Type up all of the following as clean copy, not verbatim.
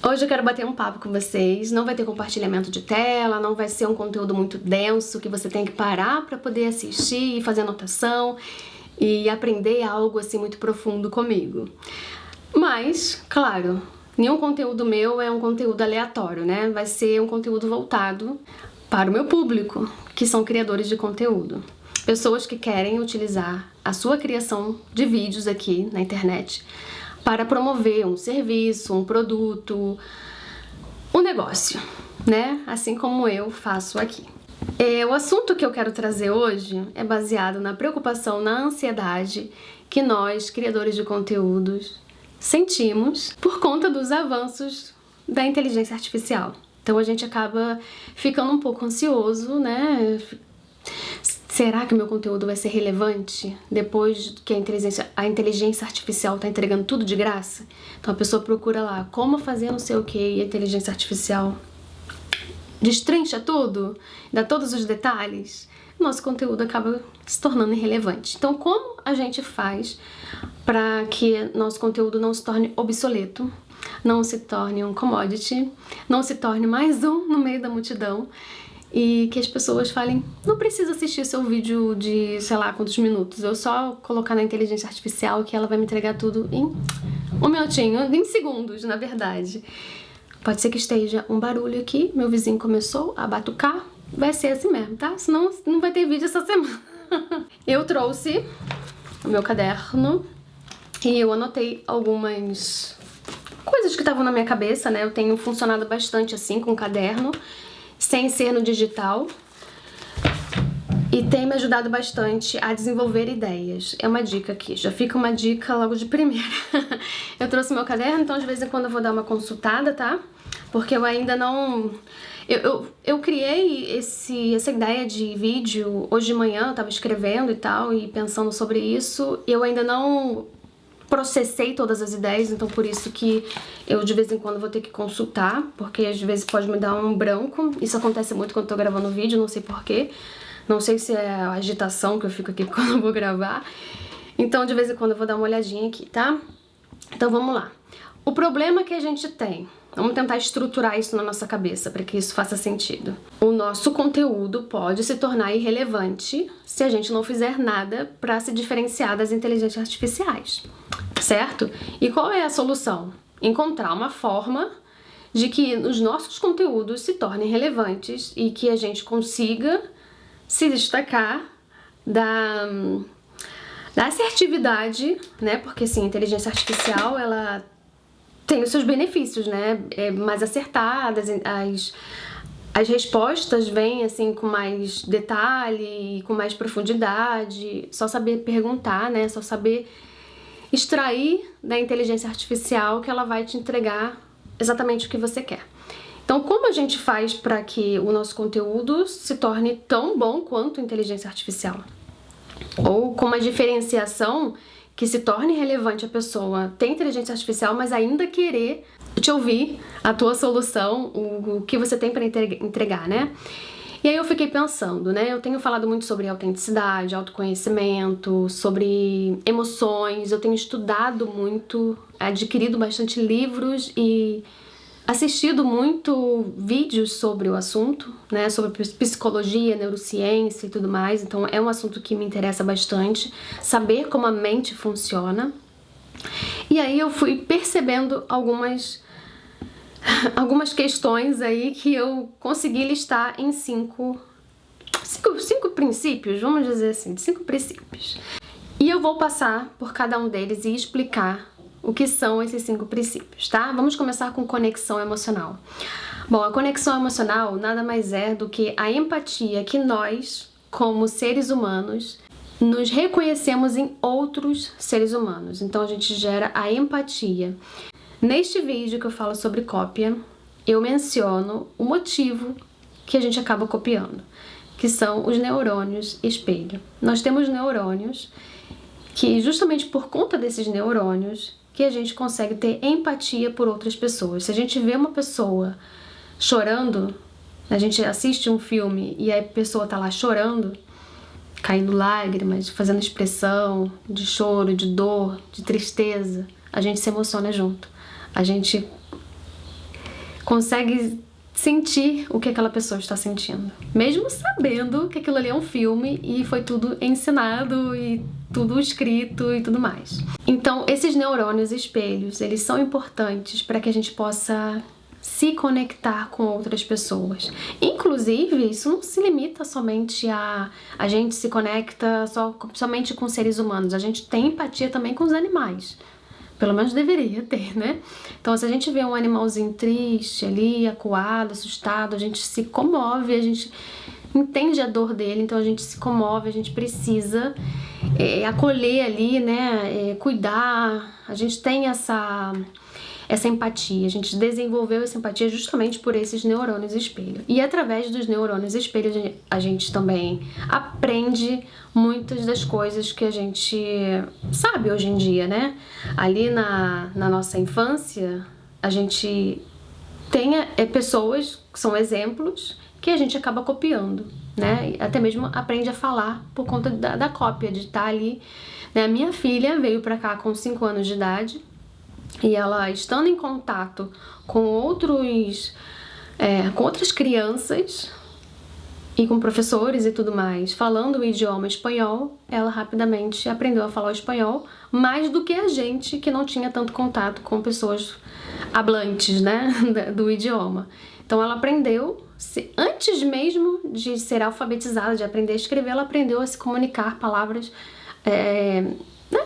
Hoje eu quero bater um papo com vocês, não vai ter compartilhamento de tela, não vai ser um conteúdo muito denso que você tem que parar para poder assistir e fazer anotação e aprender algo assim muito profundo comigo. Mas, claro, nenhum conteúdo meu é um conteúdo aleatório, né? Vai ser um conteúdo voltado para o meu público, que são criadores de conteúdo. Pessoas que querem utilizar a sua criação de vídeos aqui na internet para promover um serviço, um produto, um negócio, né? Assim como eu faço aqui. O assunto que eu quero trazer hoje é baseado na preocupação, na ansiedade que nós, criadores de conteúdos, sentimos por conta dos avanços da inteligência artificial. Então a gente acaba ficando um pouco ansioso, né? Será que o meu conteúdo vai ser relevante depois que a inteligência artificial está entregando tudo de graça? Então a pessoa procura lá como fazer não sei o que e a inteligência artificial destrincha tudo, dá todos os detalhes. Nosso conteúdo acaba se tornando irrelevante. Então como a gente faz para que nosso conteúdo não se torne obsoleto, não se torne um commodity, não se torne mais um no meio da multidão? E que as pessoas falem, não precisa assistir seu vídeo de sei lá quantos minutos, eu só colocar na inteligência artificial que ela vai me entregar tudo em um minutinho, em segundos, na verdade. Pode ser que esteja um barulho aqui, meu vizinho começou a batucar, vai ser assim mesmo, tá? Senão não vai ter vídeo essa semana. Eu trouxe o meu caderno e eu anotei algumas coisas que estavam na minha cabeça, né? Eu tenho funcionado bastante assim com caderno, sem ser no digital, e tem me ajudado bastante a desenvolver ideias. É uma dica aqui, já fica uma dica logo de primeira. Eu trouxe meu caderno, então de vez em quando eu vou dar uma consultada, tá? Porque eu ainda não... Eu criei essa ideia de vídeo hoje de manhã, eu tava escrevendo e tal, e pensando sobre isso, eu ainda não processei todas as ideias, então por isso que eu de vez em quando vou ter que consultar, porque às vezes pode me dar um branco. Isso acontece muito quando eu tô gravando vídeo, não sei porquê. Não sei se é a agitação que eu fico aqui quando eu vou gravar. Então de vez em quando eu vou dar uma olhadinha aqui, tá? Então vamos lá. O problema que a gente tem, vamos tentar estruturar isso na nossa cabeça para que isso faça sentido. O nosso conteúdo pode se tornar irrelevante se a gente não fizer nada para se diferenciar das inteligências artificiais, certo? E qual é a solução? Encontrar uma forma de que os nossos conteúdos se tornem relevantes e que a gente consiga se destacar da assertividade, né? Porque sim, a inteligência artificial, ela tem os seus benefícios, né? É mais acertadas, as respostas vêm assim com mais detalhe, com mais profundidade. Só saber perguntar, né? Só saber extrair da inteligência artificial que ela vai te entregar exatamente o que você quer. Então, como a gente faz para que o nosso conteúdo se torne tão bom quanto a inteligência artificial? Ou com uma diferenciação que se torne relevante a pessoa ter inteligência artificial, mas ainda querer te ouvir, a tua solução, o que você tem para entregar, né? E aí eu fiquei pensando, né? Eu tenho falado muito sobre autenticidade, autoconhecimento, sobre emoções, eu tenho estudado muito, adquirido bastante livros e assistido muito vídeos sobre o assunto, né? Sobre psicologia, neurociência e tudo mais. Então é um assunto que me interessa bastante, saber como a mente funciona. E aí eu fui percebendo algumas questões aí que eu consegui listar em cinco princípios, vamos dizer assim, 5 princípios. E eu vou passar por cada um deles e explicar o que são esses 5 princípios, tá? Vamos começar com conexão emocional. Bom, a conexão emocional nada mais é do que a empatia que nós, como seres humanos, nos reconhecemos em outros seres humanos. Então a gente gera a empatia. Neste vídeo que eu falo sobre cópia, eu menciono o motivo que a gente acaba copiando, que são os neurônios espelho. Nós temos neurônios que, justamente por conta desses neurônios, que a gente consegue ter empatia por outras pessoas. Se a gente vê uma pessoa chorando, a gente assiste um filme e a pessoa tá lá chorando, caindo lágrimas, fazendo expressão de choro, de dor, de tristeza, a gente se emociona junto. A gente consegue sentir o que aquela pessoa está sentindo, mesmo sabendo que aquilo ali é um filme e foi tudo ensinado e tudo escrito e tudo mais. Então, esses neurônios espelhos, eles são importantes para que a gente possa se conectar com outras pessoas. Inclusive, isso não se limita somente a gente se conecta somente com seres humanos, a gente tem empatia também com os animais. Pelo menos deveria ter, né? Então, se a gente vê um animalzinho triste ali, acuado, assustado, a gente se comove, a gente entende a dor dele, então a gente se comove, a gente precisa acolher ali, né? Cuidar. A gente tem essa empatia, a gente desenvolveu essa empatia justamente por esses neurônios espelho. E através dos neurônios espelho a gente também aprende muitas das coisas que a gente sabe hoje em dia, né? Ali na nossa infância, a gente tem pessoas que são exemplos que a gente acaba copiando, né? Até mesmo aprende a falar por conta da cópia, de estar ali. Né? A minha filha veio pra cá com 5 anos de idade, e ela, estando em contato com outras crianças e com professores e tudo mais, falando o idioma espanhol, ela rapidamente aprendeu a falar o espanhol, mais do que a gente que não tinha tanto contato com pessoas hablantes, né, do idioma. Então ela aprendeu, antes mesmo de ser alfabetizada, de aprender a escrever, ela aprendeu a se comunicar palavras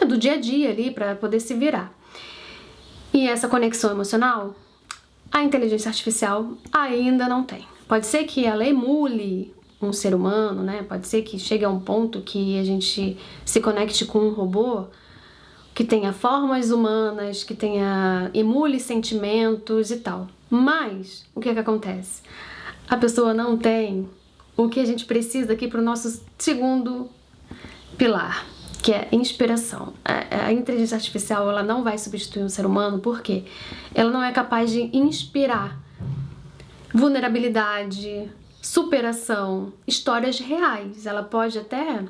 do dia a dia ali para poder se virar. E essa conexão emocional, a inteligência artificial ainda não tem. Pode ser que ela emule um ser humano, né? Pode ser que chegue a um ponto que a gente se conecte com um robô que tenha formas humanas, que emule sentimentos e tal. Mas, o que acontece? A pessoa não tem o que a gente precisa aqui para o nosso segundo pilar, que é inspiração. A inteligência artificial, ela não vai substituir um ser humano, porque ela não é capaz de inspirar vulnerabilidade, superação, histórias reais. Ela pode até...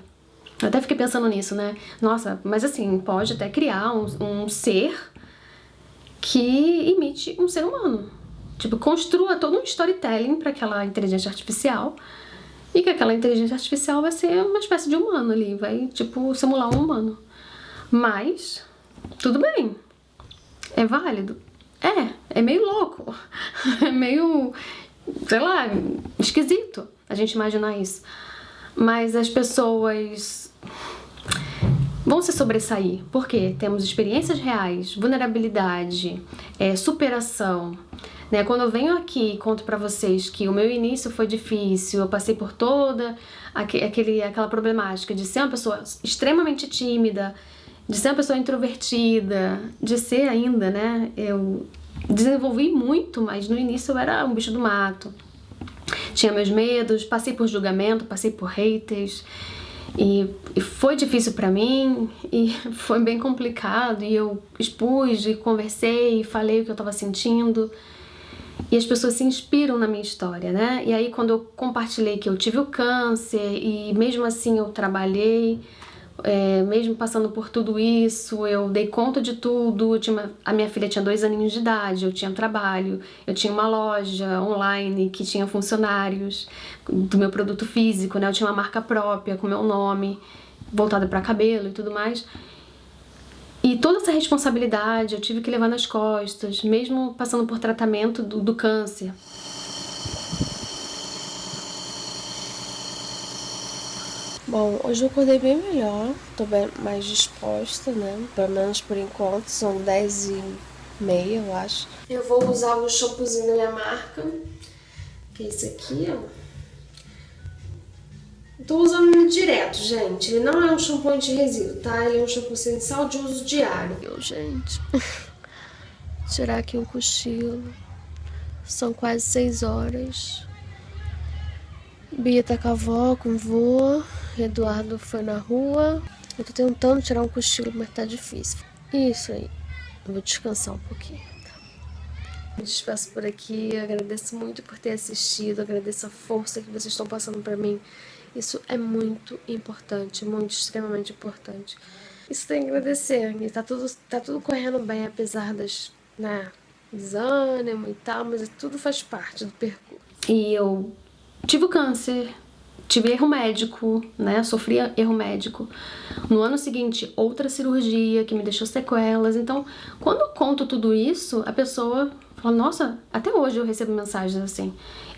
Eu até fiquei pensando nisso, né? Nossa, mas assim, pode até criar um ser que imite um ser humano. Tipo, construa todo um storytelling para aquela inteligência artificial, e que aquela inteligência artificial vai ser uma espécie de humano ali, vai, tipo, simular um humano. Mas, tudo bem. É válido? É meio louco. É meio, sei lá, esquisito a gente imaginar isso. Mas as pessoas vão se sobressair, porque temos experiências reais, vulnerabilidade, superação. Né? Quando eu venho aqui e conto pra vocês que o meu início foi difícil, eu passei por toda aquela problemática de ser uma pessoa extremamente tímida, de ser uma pessoa introvertida, de ser ainda, né? Eu desenvolvi muito, mas no início eu era um bicho do mato. Tinha meus medos, passei por julgamento, passei por haters, e foi difícil pra mim, e foi bem complicado, e eu expus, e conversei, e falei o que eu tava sentindo. E as pessoas se inspiram na minha história, né? E aí quando eu compartilhei que eu tive o câncer e mesmo assim eu trabalhei, mesmo passando por tudo isso, eu dei conta de tudo. A minha filha tinha 2 aninhos de idade, eu tinha trabalho, eu tinha uma loja online que tinha funcionários do meu produto físico, né? Eu tinha uma marca própria com meu nome, voltada para cabelo e tudo mais. E toda essa responsabilidade eu tive que levar nas costas, mesmo passando por tratamento do câncer. Bom, hoje eu acordei bem melhor, tô bem mais disposta, né? Pelo menos por enquanto, são 10h30, eu acho. Eu vou usar o shampoozinho da minha marca, que é esse aqui, ó. Tô usando ele direto, gente. Ele não é um shampoo anti-resíduo, tá? Ele é um shampoo essencial de uso diário. Gente, tirar aqui um cochilo. São quase 6 horas. Bia tá com a avó, com o vô. Eduardo foi na rua. Eu tô tentando tirar um cochilo, mas tá difícil. Isso aí. Eu vou descansar um pouquinho. Me despeço por aqui. Eu agradeço muito por ter assistido. Agradeço a força que vocês estão passando pra mim. Isso é muito importante, muito, extremamente importante. Isso tem que agradecer. E tá tudo correndo bem, apesar das, né, desânimo e tal, mas tudo faz parte do percurso. E eu tive o câncer, tive erro médico, né? Sofri erro médico. No ano seguinte, outra cirurgia que me deixou sequelas. Então, quando eu conto tudo isso, a pessoa fala, nossa, até hoje eu recebo mensagens assim.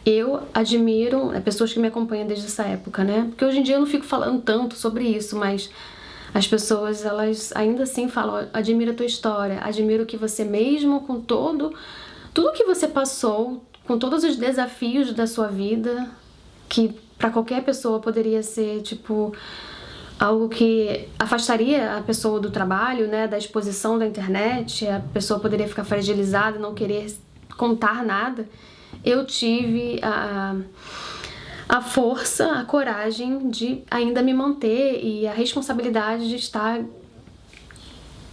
Eu admiro pessoas que me acompanham desde essa época, né? Porque hoje em dia eu não fico falando tanto sobre isso, mas as pessoas, elas ainda assim falam, admiro a tua história, admiro que você mesmo com tudo que você passou, com todos os desafios da sua vida, que para qualquer pessoa poderia ser, tipo, algo que afastaria a pessoa do trabalho, né, da exposição da internet, a pessoa poderia ficar fragilizada, não querer contar nada. Eu tive a força, a coragem de ainda me manter e a responsabilidade de estar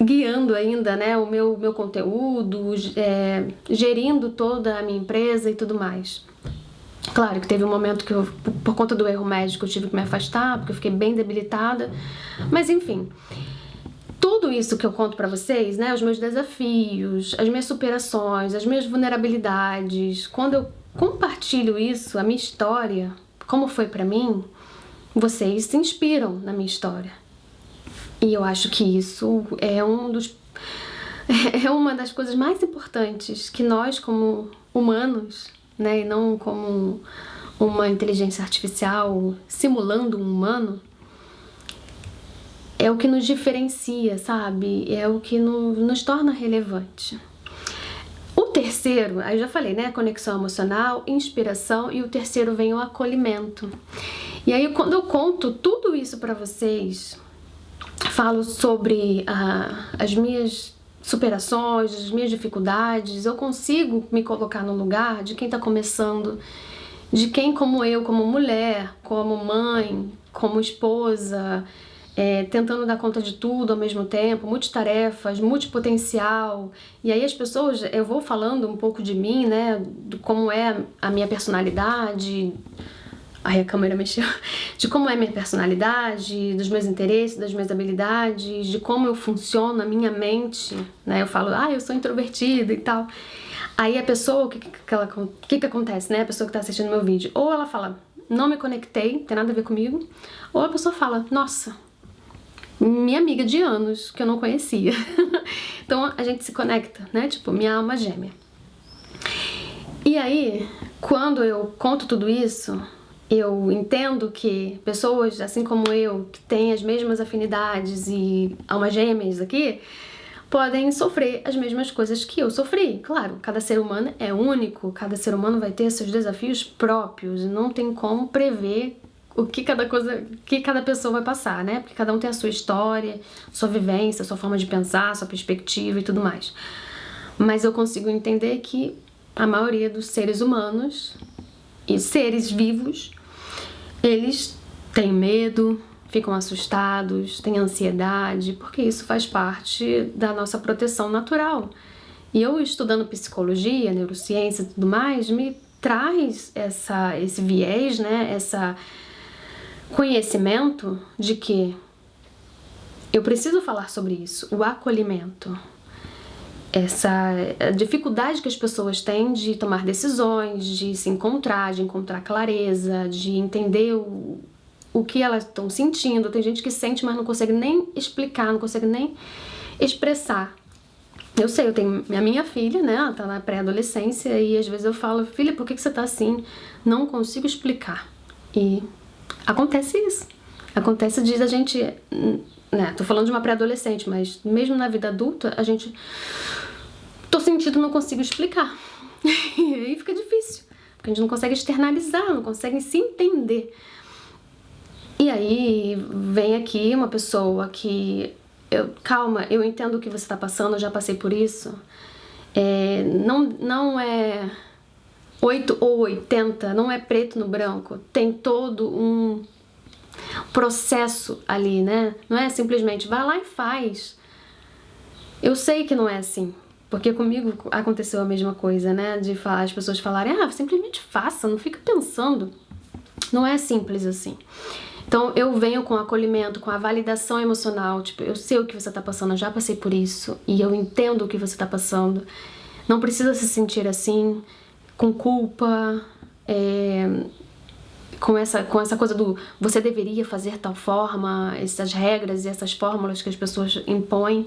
guiando ainda, né, o meu conteúdo, gerindo toda a minha empresa e tudo mais. Claro que teve um momento que eu, por conta do erro médico, eu tive que me afastar, porque eu fiquei bem debilitada. Mas enfim, tudo isso que eu conto pra vocês, né, os meus desafios, as minhas superações, as minhas vulnerabilidades, quando eu compartilho isso, a minha história, como foi pra mim, vocês se inspiram na minha história. E eu acho que isso é uma das coisas mais importantes que nós, como humanos, né, e não como uma inteligência artificial simulando um humano, é o que nos diferencia, sabe? É o que nos torna relevante. O terceiro, aí eu já falei, né? Conexão emocional, inspiração, e o terceiro vem o acolhimento. E aí, quando eu conto tudo isso pra vocês, falo sobre as minhas superações, as minhas dificuldades, eu consigo me colocar no lugar de quem tá começando, de quem, como eu, como mulher, como mãe, como esposa, tentando dar conta de tudo ao mesmo tempo, multitarefas, multipotencial. E aí as pessoas, eu vou falando um pouco de mim, né, de como é a minha personalidade. Aí a câmera mexeu. De como é a minha personalidade, dos meus interesses, das minhas habilidades, de como eu funciono, a minha mente, né? Eu falo, eu sou introvertida e tal. Aí a pessoa, o que acontece, né? A pessoa que tá assistindo meu vídeo, ou ela fala, não me conectei, não tem nada a ver comigo, ou a pessoa fala, nossa, minha amiga de anos, que eu não conhecia. Então a gente se conecta, né? Tipo, minha alma gêmea. E aí, quando eu conto tudo isso, eu entendo que pessoas, assim como eu, que têm as mesmas afinidades e almas gêmeas aqui, podem sofrer as mesmas coisas que eu sofri. Claro, cada ser humano é único, cada ser humano vai ter seus desafios próprios, não tem como prever o que cada pessoa vai passar, né? Porque cada um tem a sua história, sua vivência, sua forma de pensar, sua perspectiva e tudo mais. Mas eu consigo entender que a maioria dos seres humanos e seres vivos, eles têm medo, ficam assustados, têm ansiedade, porque isso faz parte da nossa proteção natural. E eu, estudando psicologia, neurociência e tudo mais, me traz esse viés, né, esse conhecimento de que eu preciso falar sobre isso, o acolhimento. Essa dificuldade que as pessoas têm de tomar decisões, de se encontrar, de encontrar clareza, de entender o que elas estão sentindo. Tem gente que sente, mas não consegue nem explicar, não consegue nem expressar. Eu sei, eu tenho a minha filha, né, ela tá na pré-adolescência e às vezes eu falo, filha, por que você tá assim? Não consigo explicar. E acontece isso. Acontece de a gente, né, tô falando de uma pré-adolescente, mas mesmo na vida adulta, a gente... tô sentindo, não consigo explicar. E aí fica difícil, porque a gente não consegue externalizar, não consegue se entender. E aí vem aqui uma pessoa que... calma, eu entendo o que você tá passando, eu já passei por isso. Não é 8 ou 80, não é preto no branco. Tem todo um processo ali, né? Não é simplesmente vai lá e faz. Eu sei que não é assim, porque comigo aconteceu a mesma coisa, né? De falar, as pessoas falarem, simplesmente faça, não fica pensando. Não é simples assim. Então eu venho com acolhimento, com a validação emocional, tipo, eu sei o que você tá passando, eu já passei por isso, e eu entendo o que você tá passando. Não precisa se sentir assim, com culpa, com essa coisa do você deveria fazer tal forma, essas regras e essas fórmulas que as pessoas impõem.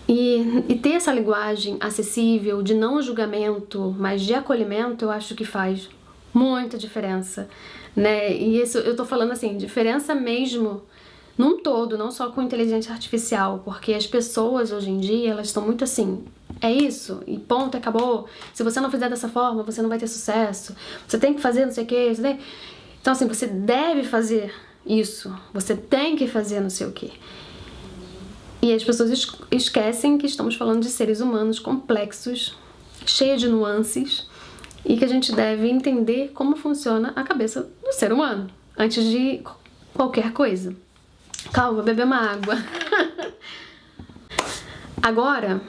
E ter essa linguagem acessível, de não julgamento, mas de acolhimento, eu acho que faz muita diferença, né? E isso eu tô falando assim, diferença mesmo num todo, não só com inteligência artificial, porque as pessoas hoje em dia, elas estão muito assim, é isso, e ponto, acabou. Se você não fizer dessa forma, você não vai ter sucesso. Você tem que fazer não sei o que, você tem... Então assim, você deve fazer isso, você tem que fazer não sei o que. E as pessoas esquecem que estamos falando de seres humanos complexos, cheios de nuances, e que a gente deve entender como funciona a cabeça do ser humano, antes de qualquer coisa. Calma, vou beber uma água. Agora,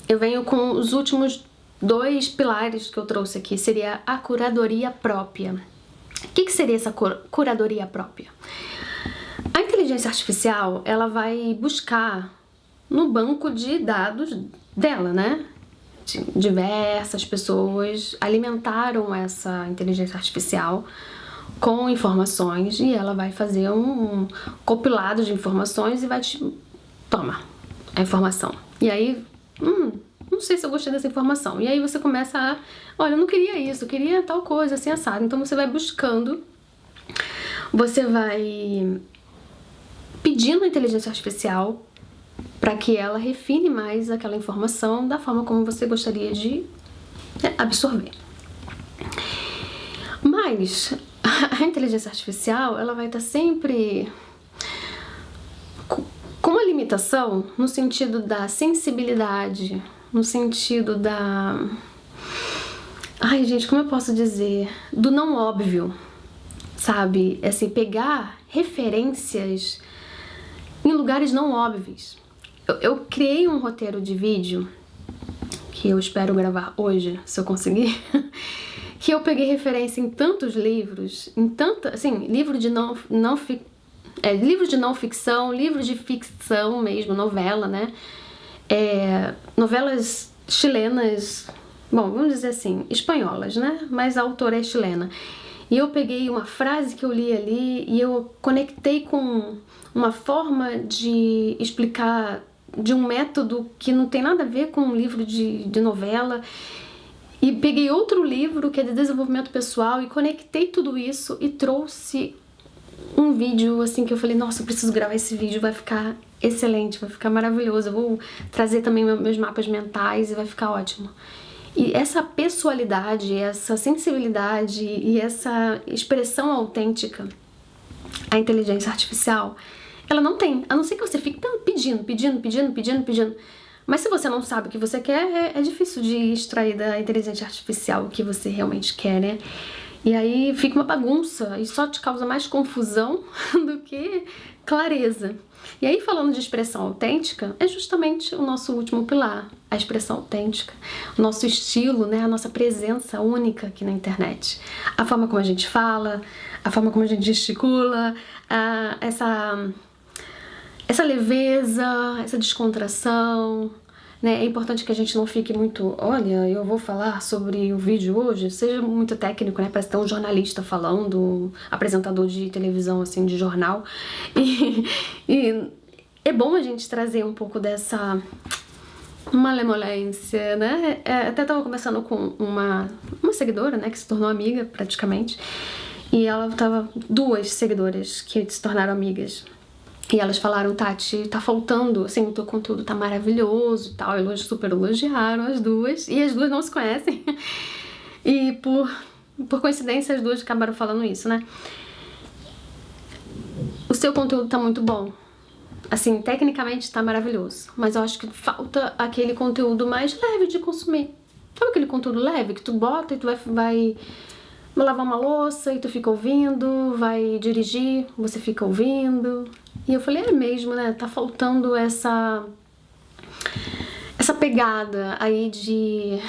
eu venho com os últimos 2 pilares que eu trouxe aqui, seria a curadoria própria. O que seria essa curadoria própria? A inteligência artificial, ela vai buscar no banco de dados dela, né? Diversas pessoas alimentaram essa inteligência artificial com informações e ela vai fazer um compilado de informações e vai te... Toma, a informação. E aí, não sei se eu gostei dessa informação. E aí você começa a... Olha, eu não queria isso, eu queria tal coisa, assim, assado. Então você vai buscando, você vai pedindo à inteligência artificial para que ela refine mais aquela informação da forma como você gostaria de absorver. Mas a inteligência artificial, ela vai estar sempre com uma limitação no sentido da sensibilidade, no sentido da... Ai, gente, como eu posso dizer? Do não óbvio, sabe? Assim, pegar referências em lugares não óbvios. Eu criei um roteiro de vídeo, que eu espero gravar hoje, se eu conseguir, que eu peguei referência em tantos livros, em tanta, assim, livro de não ficção, livro de ficção mesmo, novela, né? Novelas chilenas, bom, vamos dizer assim, espanholas, né? Mas a autora é chilena. E eu peguei uma frase que eu li ali e eu conectei com uma forma de explicar de um método que não tem nada a ver com um livro de novela. E peguei outro livro que é de desenvolvimento pessoal e conectei tudo isso e trouxe um vídeo assim que eu falei, nossa, eu preciso gravar esse vídeo, vai ficar excelente, vai ficar maravilhoso. Eu vou trazer também meus mapas mentais e vai ficar ótimo. E essa pessoalidade, essa sensibilidade e essa expressão autêntica, a inteligência artificial, ela não tem, a não ser que você fique pedindo. Mas se você não sabe o que você quer, é difícil de extrair da inteligência artificial o que você realmente quer, né? E aí fica uma bagunça e só te causa mais confusão do que clareza. E aí, falando de expressão autêntica, é justamente o nosso último pilar, a expressão autêntica, o nosso estilo, né, a nossa presença única aqui na internet. A forma como a gente fala, a forma como a gente gesticula, essa leveza, essa descontração, né? É importante que a gente não fique muito, olha, eu vou falar sobre o vídeo hoje, seja muito técnico, né? Parece ter um jornalista falando, um apresentador de televisão, assim, de jornal. E é bom a gente trazer um pouco dessa malemolência, né? Até tava conversando com uma seguidora, né? Que se tornou amiga, praticamente. E ela tava... 2 seguidoras que se tornaram amigas. E elas falaram, Tati, tá faltando, assim, o teu conteúdo tá maravilhoso e tal. Elas super elogiaram as 2. E as 2 não se conhecem. E por coincidência, as 2 acabaram falando isso, né? O seu conteúdo tá muito bom. Assim, tecnicamente tá maravilhoso. Mas eu acho que falta aquele conteúdo mais leve de consumir. Sabe aquele conteúdo leve que tu bota e tu vai lavar uma louça e tu fica ouvindo, vai dirigir, você fica ouvindo. E eu falei, é mesmo, né? Tá faltando essa pegada aí de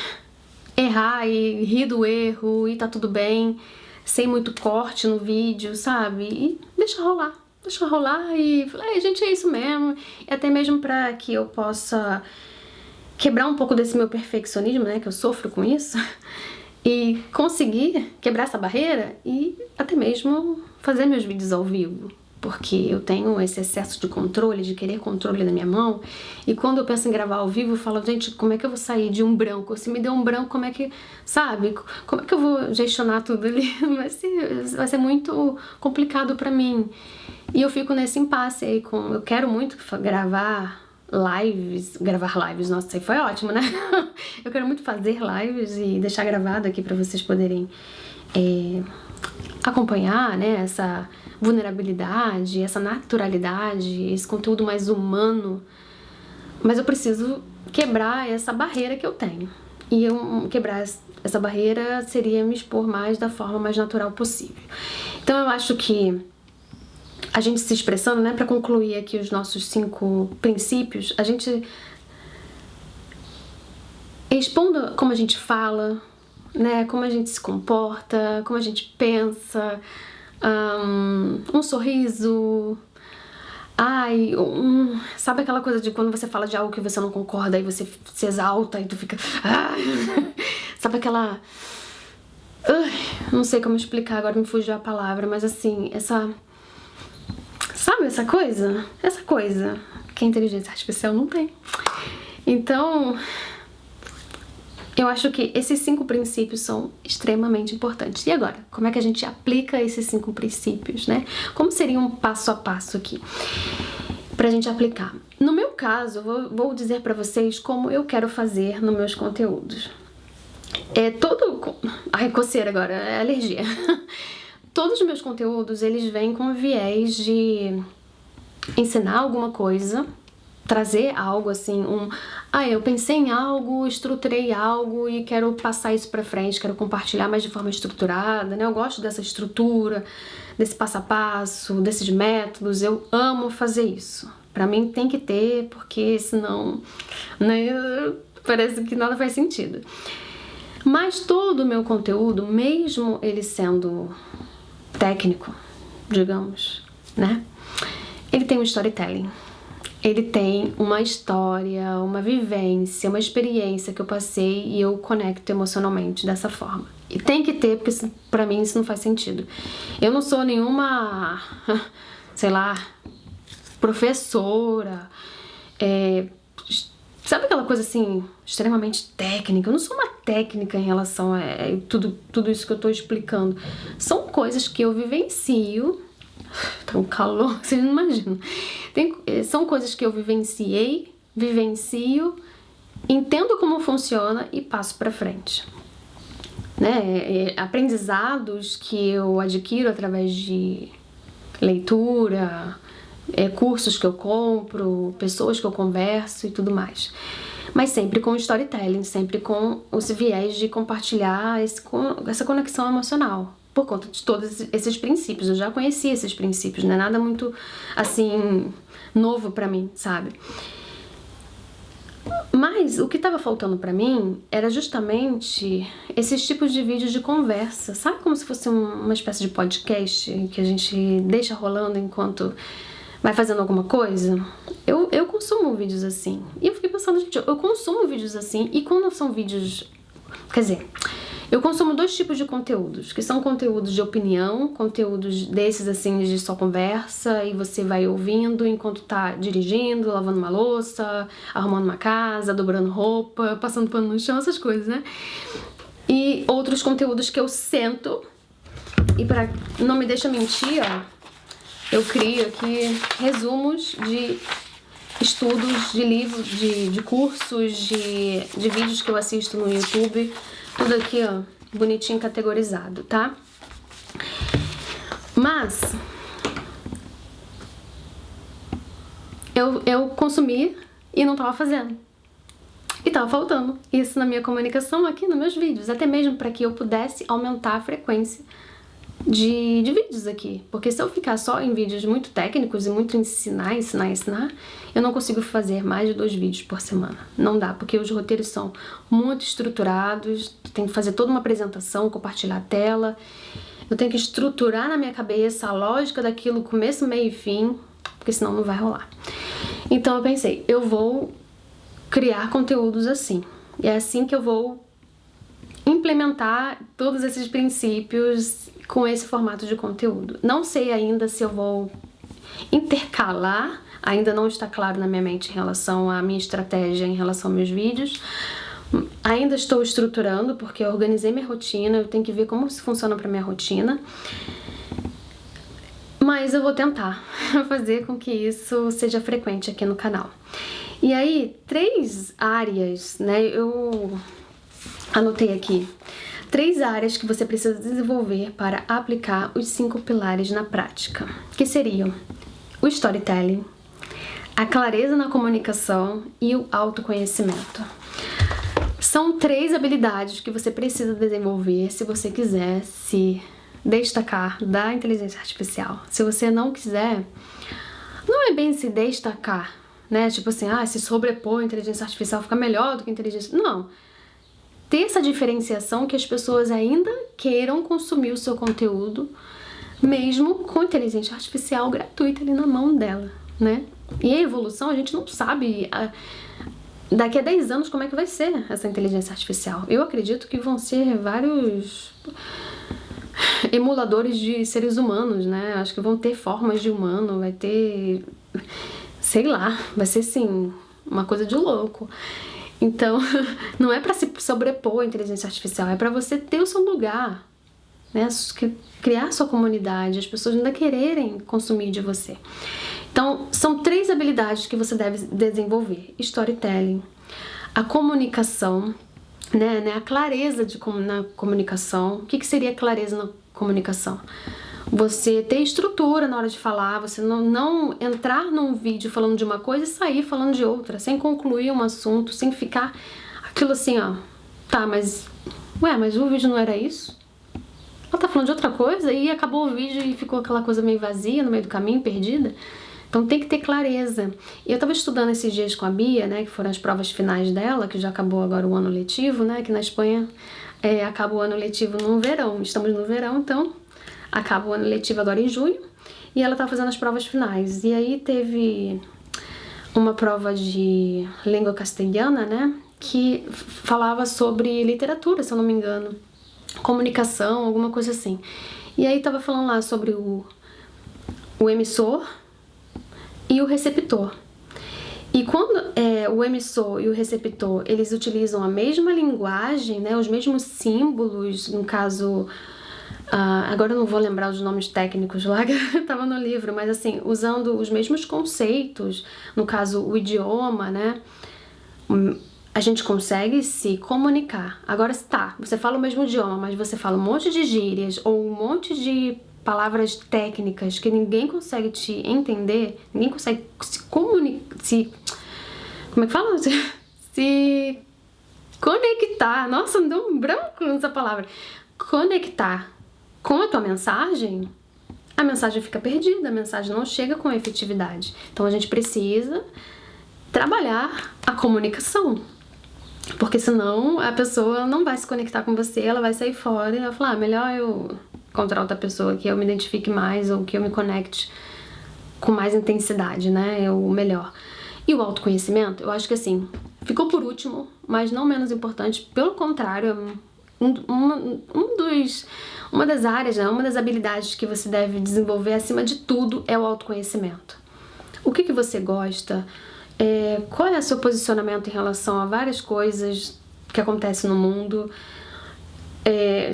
errar e rir do erro e tá tudo bem, sem muito corte no vídeo, sabe? E deixa rolar e falei, gente, é isso mesmo. E até mesmo pra que eu possa... quebrar um pouco desse meu perfeccionismo, né, que eu sofro com isso, e conseguir quebrar essa barreira e até mesmo fazer meus vídeos ao vivo. Porque eu tenho esse excesso de controle, de querer controle na minha mão, e quando eu penso em gravar ao vivo, eu falo, gente, como é que eu vou sair de um branco? Se me der um branco, como é que, sabe? Como é que eu vou gestionar tudo ali? Vai ser muito complicado pra mim. E eu fico nesse impasse aí, eu quero muito gravar lives, nossa, isso aí foi ótimo, né? Eu quero muito fazer lives e deixar gravado aqui pra vocês poderem acompanhar, né, essa vulnerabilidade, essa naturalidade, esse conteúdo mais humano, mas eu preciso quebrar essa barreira que eu tenho. E quebrar essa barreira seria me expor mais da forma mais natural possível. Então eu acho que a gente se expressando, né, para concluir aqui os nossos 5 princípios, a gente expondo como a gente fala, né, como a gente se comporta, como a gente pensa, um sorriso, sabe aquela coisa de quando você fala de algo que você não concorda e você se exalta e tu fica, sabe aquela, não sei como explicar, agora me fugiu a palavra, mas assim, sabe essa coisa que a inteligência artificial não tem. Então, eu acho que esses 5 princípios são extremamente importantes. E agora, como é que a gente aplica esses 5 princípios, né? Como seria um passo a passo aqui pra gente aplicar? No meu caso, eu vou dizer pra vocês como eu quero fazer nos meus conteúdos. Ai, coceira agora, é alergia. Todos os meus conteúdos, eles vêm com viés de ensinar alguma coisa, trazer algo assim, eu pensei em algo, estruturei algo e quero passar isso pra frente, quero compartilhar mais de forma estruturada, né? Eu gosto dessa estrutura, desse passo a passo, desses métodos, eu amo fazer isso. Pra mim tem que ter, porque senão, né, parece que nada faz sentido. Mas todo o meu conteúdo, mesmo ele sendo técnico, digamos, né? Ele tem um storytelling. Ele tem uma história, uma vivência, uma experiência que eu passei e eu conecto emocionalmente dessa forma. E tem que ter, porque pra mim isso não faz sentido. Eu não sou nenhuma, sei lá, professora, sabe aquela coisa assim, extremamente técnica? Eu não sou uma técnica em relação a tudo isso que eu tô explicando. São coisas que eu vivencio. Tá um calor, vocês não imaginam. São coisas que eu vivencio, entendo como funciona e passo pra frente. Né? Aprendizados que eu adquiro através de leitura, cursos que eu compro, pessoas que eu converso e tudo mais. Mas sempre com storytelling, sempre com os viés de compartilhar essa conexão emocional. Por conta de todos esses princípios. Eu já conhecia esses princípios, não é nada muito, assim, novo pra mim, sabe? Mas o que tava faltando pra mim era justamente esses tipos de vídeos de conversa. Sabe como se fosse uma espécie de podcast que a gente deixa rolando enquanto vai fazendo alguma coisa? Eu consumo vídeos assim. E eu fiquei pensando, gente, eu consumo vídeos assim e quando são vídeos... Quer dizer... Eu consumo 2 tipos de conteúdos, que são conteúdos de opinião, conteúdos desses assim de só conversa e você vai ouvindo enquanto tá dirigindo, lavando uma louça, arrumando uma casa, dobrando roupa, passando pano no chão, essas coisas, né? E outros conteúdos que eu sento e pra não me deixa mentir, ó, eu crio aqui resumos de estudos, de livros, de cursos, de vídeos que eu assisto no YouTube. Tudo aqui, ó, bonitinho categorizado, tá? Mas eu consumi e não tava fazendo. E tava faltando isso na minha comunicação aqui nos meus vídeos, até mesmo para que eu pudesse aumentar a frequência de vídeos aqui. Porque se eu ficar só em vídeos muito técnicos e muito ensinar, eu não consigo fazer mais de 2 vídeos por semana. Não dá, porque os roteiros são muito estruturados, tem que fazer toda uma apresentação, compartilhar a tela, eu tenho que estruturar na minha cabeça a lógica daquilo, começo, meio e fim, porque senão não vai rolar. Então eu pensei, eu vou criar conteúdos assim. E é assim que eu vou implementar todos esses princípios com esse formato de conteúdo. Não sei ainda se eu vou intercalar, ainda não está claro na minha mente em relação à minha estratégia, em relação aos meus vídeos. Ainda estou estruturando, porque eu organizei minha rotina, eu tenho que ver como isso funciona para minha rotina. Mas eu vou tentar fazer com que isso seja frequente aqui no canal. E aí, 3 áreas, né? Eu anotei aqui 3 áreas que você precisa desenvolver para aplicar os 5 pilares na prática, que seriam o storytelling, a clareza na comunicação e o autoconhecimento. São 3 habilidades que você precisa desenvolver se você quiser se destacar da inteligência artificial. Se você não quiser, não é bem se destacar, né? Tipo assim, se sobrepor a inteligência artificial fica melhor do que a inteligência... Não. Ter essa diferenciação que as pessoas ainda queiram consumir o seu conteúdo, mesmo com inteligência artificial gratuita ali na mão dela, né? E a evolução, a gente não sabe daqui a 10 anos como é que vai ser essa inteligência artificial. Eu acredito que vão ser vários emuladores de seres humanos, né? Acho que vão ter formas de humano, vai ter... sei lá, vai ser assim, uma coisa de louco. Então, não é para se sobrepor a inteligência artificial, é para você ter o seu lugar, né? Criar sua comunidade, as pessoas ainda quererem consumir de você. Então, são 3 habilidades que você deve desenvolver: storytelling, a comunicação, né? A clareza na comunicação. O que seria clareza na comunicação? Você ter estrutura na hora de falar, você não entrar num vídeo falando de uma coisa e sair falando de outra, sem concluir um assunto, sem ficar aquilo assim, tá, mas o vídeo não era isso? Ela tá falando de outra coisa e acabou o vídeo e ficou aquela coisa meio vazia no meio do caminho, perdida. Então tem que ter clareza. E eu tava estudando esses dias com a Bia, né, que foram as provas finais dela, que já acabou agora o ano letivo, né, que na Espanha acaba o ano letivo no verão, estamos no verão, então acaba o ano letivo agora em junho, e ela tá fazendo as provas finais. E aí teve uma prova de língua castelhana, né, que falava sobre literatura, se eu não me engano, comunicação, alguma coisa assim. E aí tava falando lá sobre o emissor e o receptor. E quando o emissor e o receptor, eles utilizam a mesma linguagem, né, os mesmos símbolos, no caso... agora eu não vou lembrar os nomes técnicos lá que estava no livro, mas assim, usando os mesmos conceitos, no caso o idioma, né, a gente consegue se comunicar. Agora, você fala o mesmo idioma, mas você fala um monte de gírias ou um monte de palavras técnicas que ninguém consegue te entender, ninguém consegue se comunicar, como é que fala? Se conectar. Nossa, me deu um branco nessa palavra. Conectar com a tua mensagem, a mensagem fica perdida, a mensagem não chega com efetividade. Então a gente precisa trabalhar a comunicação, porque senão a pessoa não vai se conectar com você, ela vai sair fora e vai falar, melhor eu encontrar outra pessoa que eu me identifique mais ou que eu me conecte com mais intensidade, né? O melhor. E o autoconhecimento, eu acho que assim, ficou por último, mas não menos importante, pelo contrário, uma das áreas, né, uma das habilidades que você deve desenvolver acima de tudo é o autoconhecimento. O que você gosta? Qual é o seu posicionamento em relação a várias coisas que acontecem no mundo?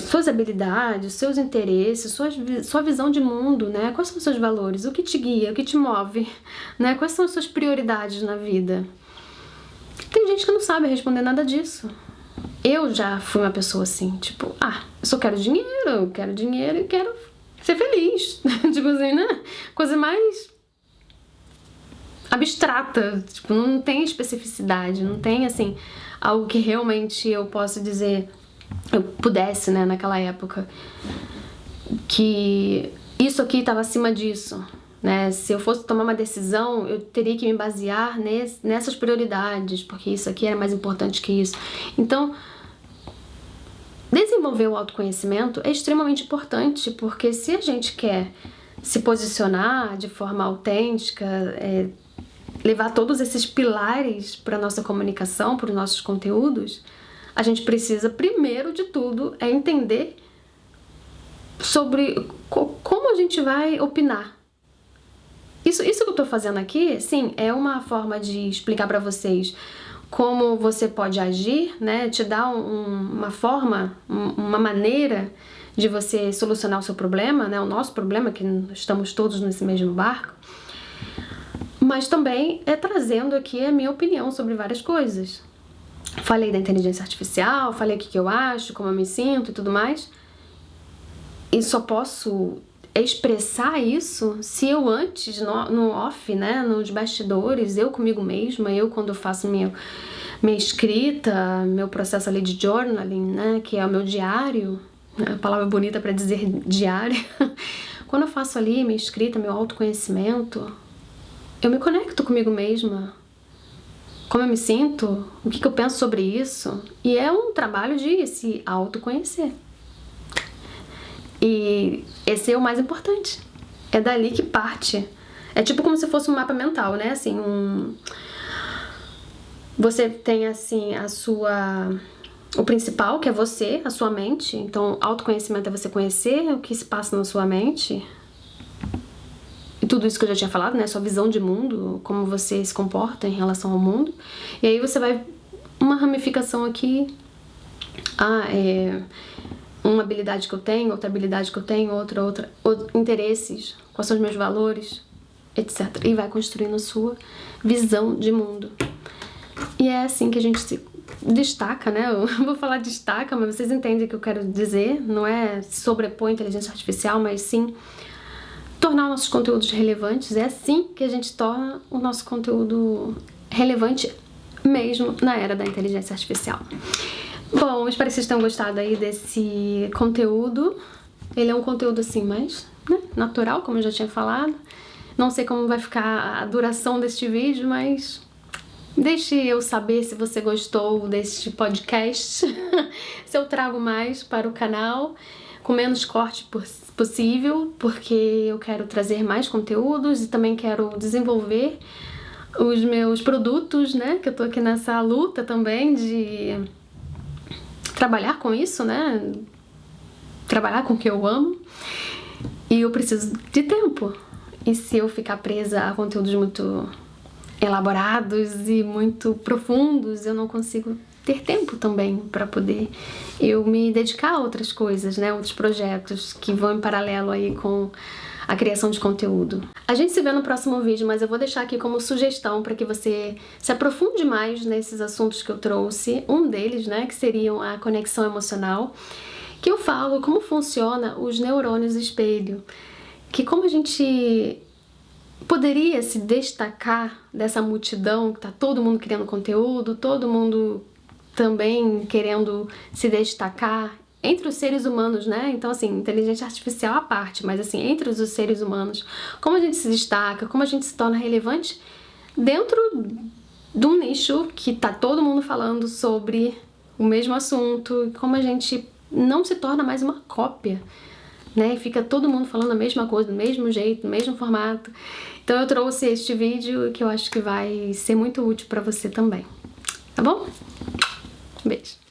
Suas habilidades, seus interesses, sua visão de mundo, né? Quais são os seus valores? O que te guia? O que te move? Né? Quais são as suas prioridades na vida? Tem gente que não sabe responder nada disso. Eu já fui uma pessoa assim, tipo, eu só quero dinheiro e quero ser feliz. Tipo assim, né? Coisa mais abstrata, tipo, não tem especificidade, não tem, assim, algo que realmente eu possa dizer, eu pudesse, né, naquela época, que isso aqui estava acima disso, né? Se eu fosse tomar uma decisão, eu teria que me basear nessas prioridades, porque isso aqui era mais importante que isso. Então, desenvolver o autoconhecimento é extremamente importante, porque se a gente quer se posicionar de forma autêntica, levar todos esses pilares para nossa comunicação, para os nossos conteúdos, a gente precisa, primeiro de tudo, entender sobre como a gente vai opinar. Isso que eu tô fazendo aqui, sim, é uma forma de explicar para vocês como você pode agir, né? Te dar uma forma, uma maneira de você solucionar o seu problema, né? O nosso problema, que estamos todos nesse mesmo barco. Mas também trazendo aqui a minha opinião sobre várias coisas. Falei da inteligência artificial, falei o que eu acho, como eu me sinto e tudo mais. E só posso expressar isso se eu antes, no off, né, nos bastidores, eu comigo mesma, eu quando eu faço minha escrita, meu processo ali de journaling, né, que é o meu diário, a palavra bonita para dizer diário, quando eu faço ali minha escrita, meu autoconhecimento, eu me conecto comigo mesma, como eu me sinto, o que eu penso sobre isso, e é um trabalho de se autoconhecer. E esse é o mais importante. É dali que parte. É tipo como se fosse um mapa mental, né? Assim, você tem, assim, o principal, que é você, a sua mente. Então, autoconhecimento é você conhecer o que se passa na sua mente. E tudo isso que eu já tinha falado, né? Sua visão de mundo, como você se comporta em relação ao mundo. E aí você vai... Uma ramificação aqui... uma habilidade que eu tenho, outra habilidade que eu tenho, outra interesses, quais são os meus valores, etc. E vai construindo a sua visão de mundo. E é assim que a gente se destaca, né? Eu vou falar destaca, mas vocês entendem o que eu quero dizer. Não é sobrepor a inteligência artificial, mas sim tornar nossos conteúdos relevantes. É assim que a gente torna o nosso conteúdo relevante mesmo na era da inteligência artificial. Bom, espero que vocês tenham gostado aí desse conteúdo. Ele é um conteúdo assim mais, né, natural, como eu já tinha falado. Não sei como vai ficar a duração deste vídeo, mas deixe eu saber se você gostou deste podcast. Se eu trago mais para o canal, com menos corte possível, porque eu quero trazer mais conteúdos e também quero desenvolver os meus produtos, né? Que eu tô aqui nessa luta também de trabalhar com isso, né? Trabalhar com o que eu amo. E eu preciso de tempo. E se eu ficar presa a conteúdos muito elaborados e muito profundos, eu não consigo ter tempo também para poder eu me dedicar a outras coisas, né? Outros projetos que vão em paralelo aí com a criação de conteúdo. A gente se vê no próximo vídeo, mas eu vou deixar aqui como sugestão para que você se aprofunde mais nesses assuntos que eu trouxe. Um deles, né, que seriam a conexão emocional, que eu falo como funciona os neurônios espelho, que como a gente poderia se destacar dessa multidão, que tá todo mundo criando conteúdo, todo mundo também querendo se destacar entre os seres humanos, né? Então, assim, inteligência artificial à parte, mas assim, entre os seres humanos, como a gente se destaca, como a gente se torna relevante dentro de um nicho que tá todo mundo falando sobre o mesmo assunto, como a gente não se torna mais uma cópia, né? E fica todo mundo falando a mesma coisa, do mesmo jeito, do mesmo formato. Então eu trouxe este vídeo que eu acho que vai ser muito útil para você também. Tá bom? Um beijo.